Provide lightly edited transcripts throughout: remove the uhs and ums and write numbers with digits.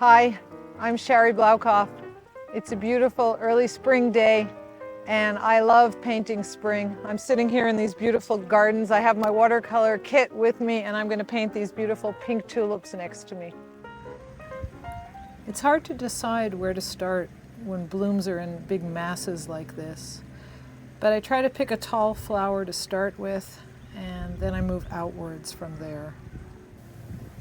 Hi, I'm Shari Blaukopf. It's a beautiful early spring day and I love painting spring. I'm sitting here in these beautiful gardens. I have my watercolor kit with me and I'm going to paint these beautiful pink tulips next to me. It's hard to decide where to start when blooms are in big masses like this. But I try to pick a tall flower to start with and then I move outwards from there.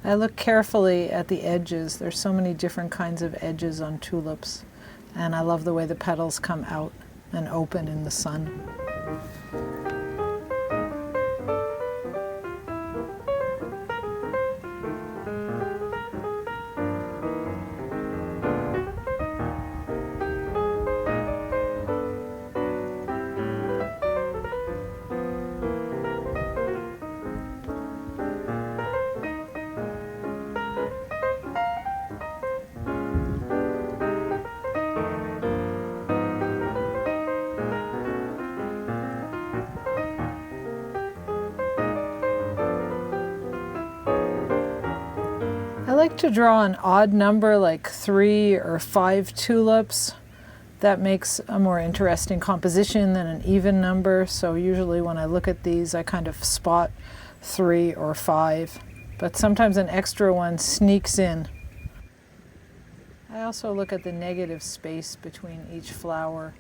I look carefully at the edges. There's so many different kinds of edges on tulips, and I love the way the petals come out and open in the sun. I like to draw an odd number like 3 or 5 tulips. That makes a more interesting composition than an even number. So usually when I look at these, I kind of spot 3 or 5. But sometimes an extra one sneaks in. I also look at the negative space between each flower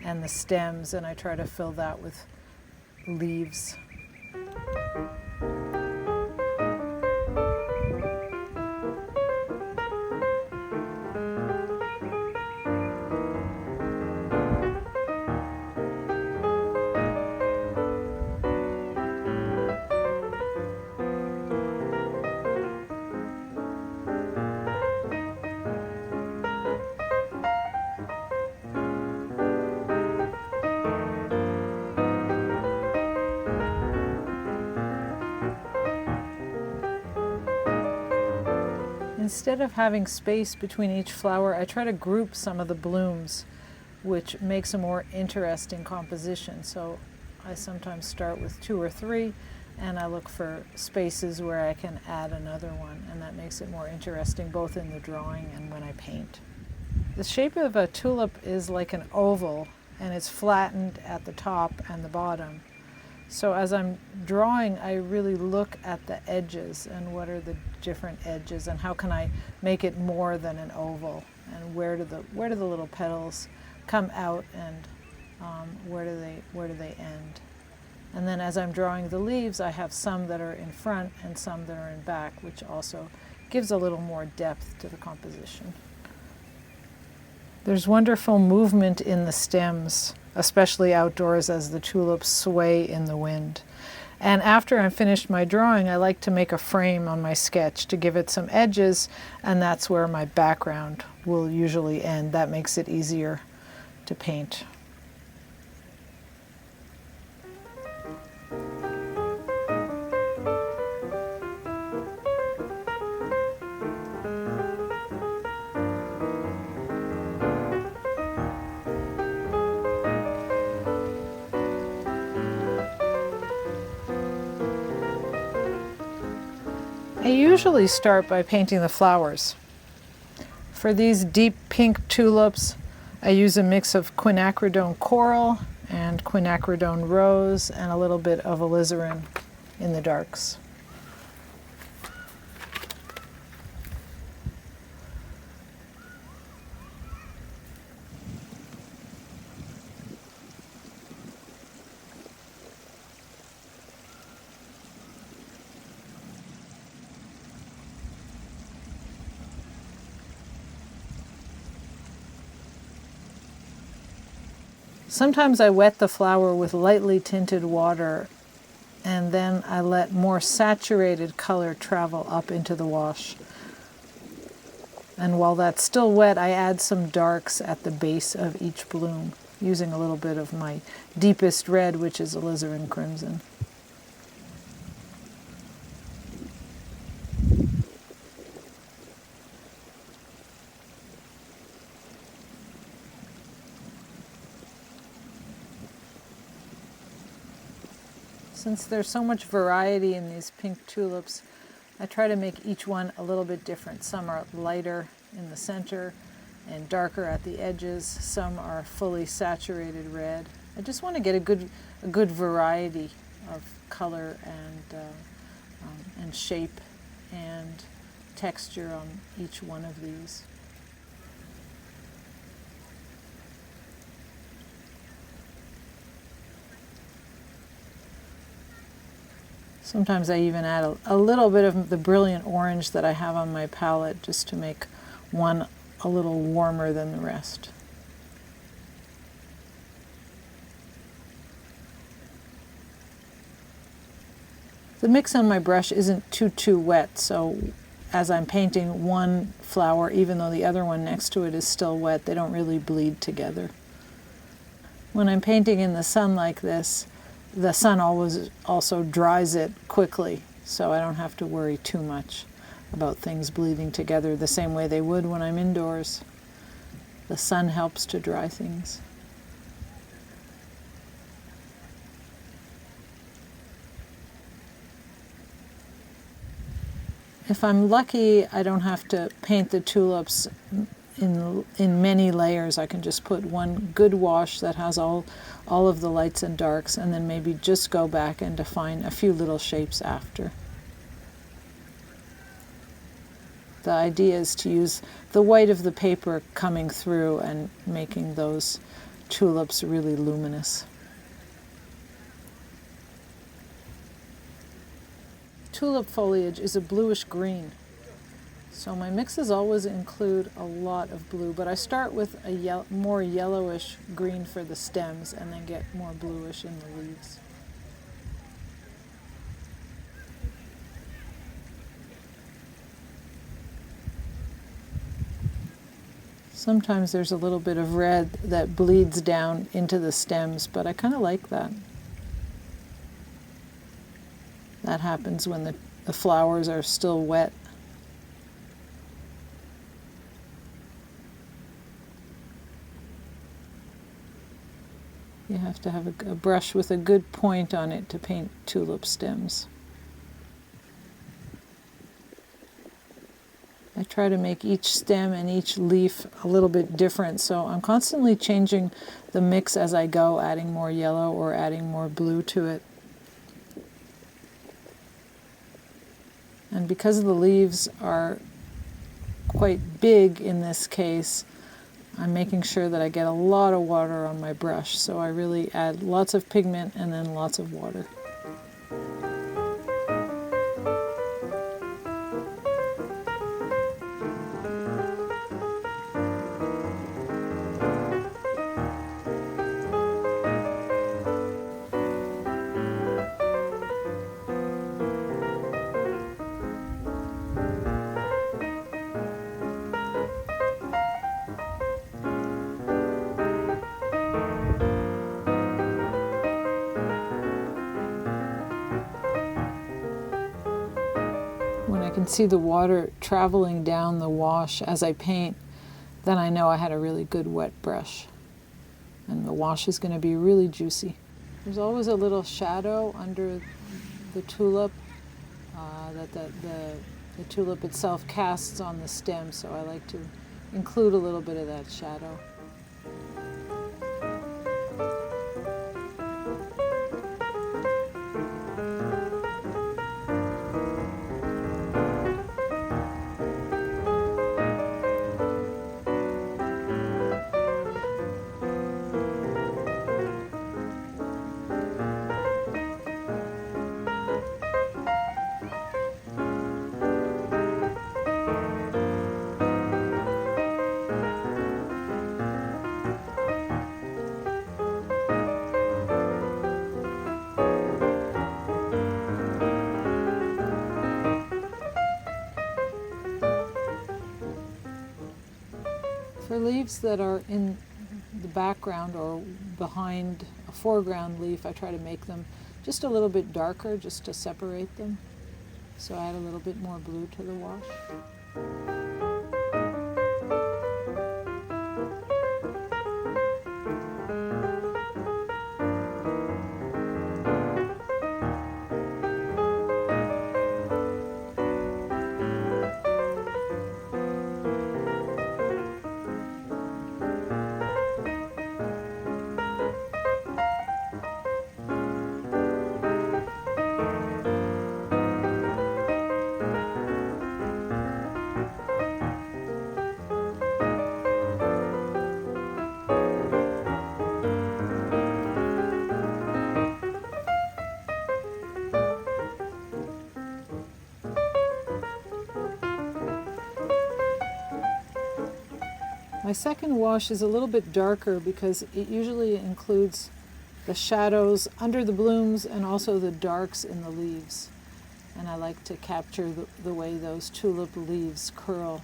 and the stems, and I try to fill that with leaves. Instead of having space between each flower, I try to group some of the blooms, which makes a more interesting composition. So I sometimes start with 2 or 3, and I look for spaces where I can add another one, and that makes it more interesting both in the drawing and when I paint. The shape of a tulip is like an oval, and it's flattened at the top and the bottom. So as I'm drawing, I really look at the edges and what are the different edges and how can I make it more than an oval, and where do the little petals come out, and where do they end. And then as I'm drawing the leaves, I have some that are in front and some that are in back, which also gives a little more depth to the composition. There's wonderful movement in the stems, especially outdoors as the tulips sway in the wind. And after I'm finished my drawing, I like to make a frame on my sketch to give it some edges, and that's where my background will usually end. That makes it easier to paint. I usually start by painting the flowers. For these deep pink tulips, I use a mix of quinacridone coral and quinacridone rose and a little bit of alizarin in the darks. Sometimes I wet the flower with lightly tinted water, and then I let more saturated color travel up into the wash. And while that's still wet, I add some darks at the base of each bloom, using a little bit of my deepest red, which is alizarin crimson. Since there's so much variety in these pink tulips, I try to make each one a little bit different. Some are lighter in the center and darker at the edges. Some are fully saturated red. I just want to get a good variety of color and shape and texture on each one of these. Sometimes I even add a little bit of the brilliant orange that I have on my palette just to make one a little warmer than the rest. The mix on my brush isn't too wet, so as I'm painting one flower, even though the other one next to it is still wet, they don't really bleed together. When I'm painting in the sun like this, the sun always also dries it quickly, so I don't have to worry too much about things bleeding together the same way they would when I'm indoors. The sun helps to dry things. If I'm lucky, I don't have to paint the tulips in many layers. I can just put one good wash that has all of the lights and darks, and then maybe just go back and define a few little shapes after. The idea is to use the white of the paper coming through and making those tulips really luminous. Tulip foliage is a bluish green, so my mixes always include a lot of blue, but I start with a more yellowish green for the stems and then get more bluish in the leaves. Sometimes there's a little bit of red that bleeds down into the stems, but I kind of like that. That happens when the flowers are still wet. You have to have a brush with a good point on it to paint tulip stems. I try to make each stem and each leaf a little bit different, so I'm constantly changing the mix as I go, adding more yellow or adding more blue to it. And because the leaves are quite big in this case, I'm making sure that I get a lot of water on my brush, so I really add lots of pigment and then lots of water. When I can see the water traveling down the wash as I paint, then I know I had a really good wet brush. And the wash is going to be really juicy. There's always a little shadow under the tulip that the tulip itself casts on the stem, so I like to include a little bit of that shadow. For leaves that are in the background or behind a foreground leaf, I try to make them just a little bit darker just to separate them. So I add a little bit more blue to the wash. My second wash is a little bit darker because it usually includes the shadows under the blooms and also the darks in the leaves. And I like to capture the way those tulip leaves curl.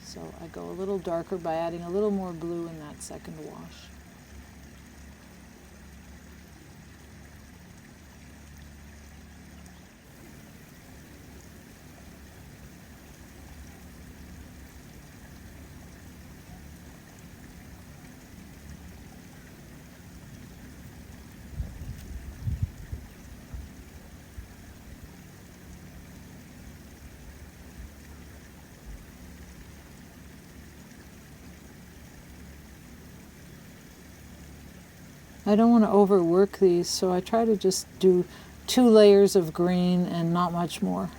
So I go a little darker by adding a little more blue in that second wash. I don't want to overwork these, so I try to just do 2 layers of green and not much more.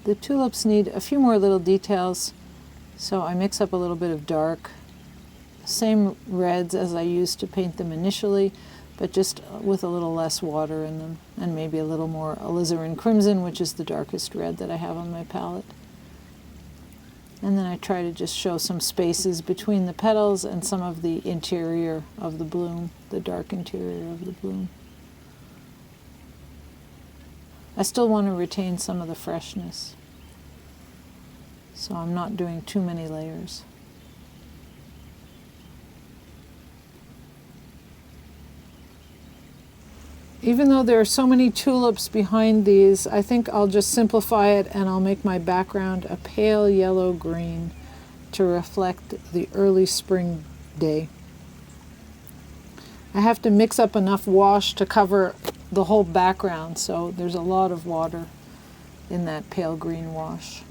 The tulips need a few more little details, so I mix up a little bit of dark, same reds as I used to paint them initially, but just with a little less water in them, and maybe a little more alizarin crimson, which is the darkest red that I have on my palette. And then I try to just show some spaces between the petals and some of the interior of the bloom, the dark interior of the bloom. I still want to retain some of the freshness, so I'm not doing too many layers. Even though there are so many tulips behind these, I think I'll just simplify it and I'll make my background a pale yellow green to reflect the early spring day. I have to mix up enough wash to cover the whole background, so there's a lot of water in that pale green wash.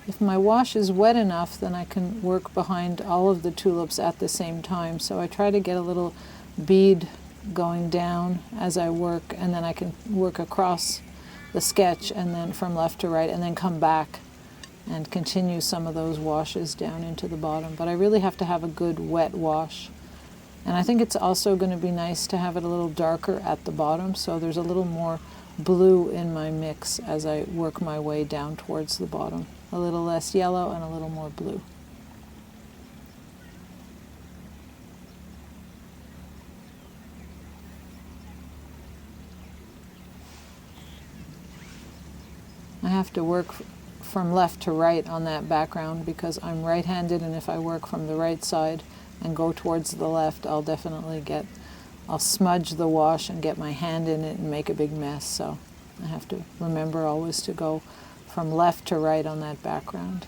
If my wash is wet enough, then I can work behind all of the tulips at the same time. So I try to get a little bead going down as I work, and then I can work across the sketch and then from left to right, and then come back and continue some of those washes down into the bottom. But I really have to have a good wet wash. And I think it's also going to be nice to have it a little darker at the bottom, so there's a little more blue in my mix as I work my way down towards the bottom. A little less yellow and a little more blue. I have to work from left to right on that background because I'm right-handed, and if I work from the right side and go towards the left, I'll smudge the wash and get my hand in it and make a big mess. So I have to remember always to go from left to right on that background.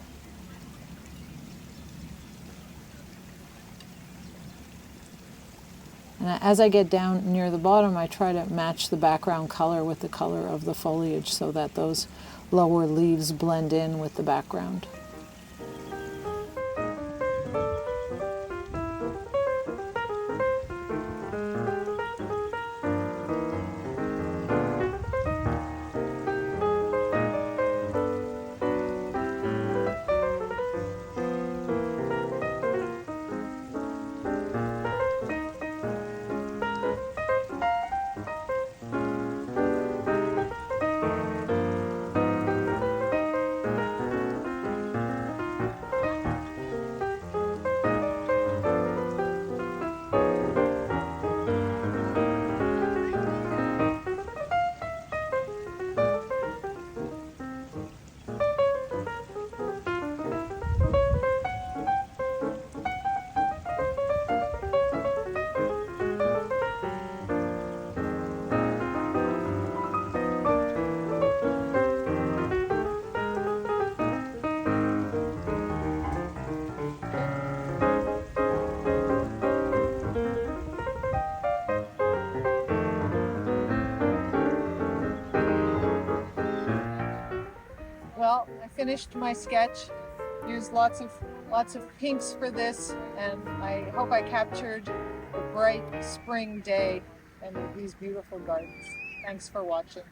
And as I get down near the bottom, I try to match the background color with the color of the foliage so that those lower leaves blend in with the background. finished my sketch. Used lots of pinks for this, and I hope I captured the bright spring day and these beautiful gardens. Thanks for watching.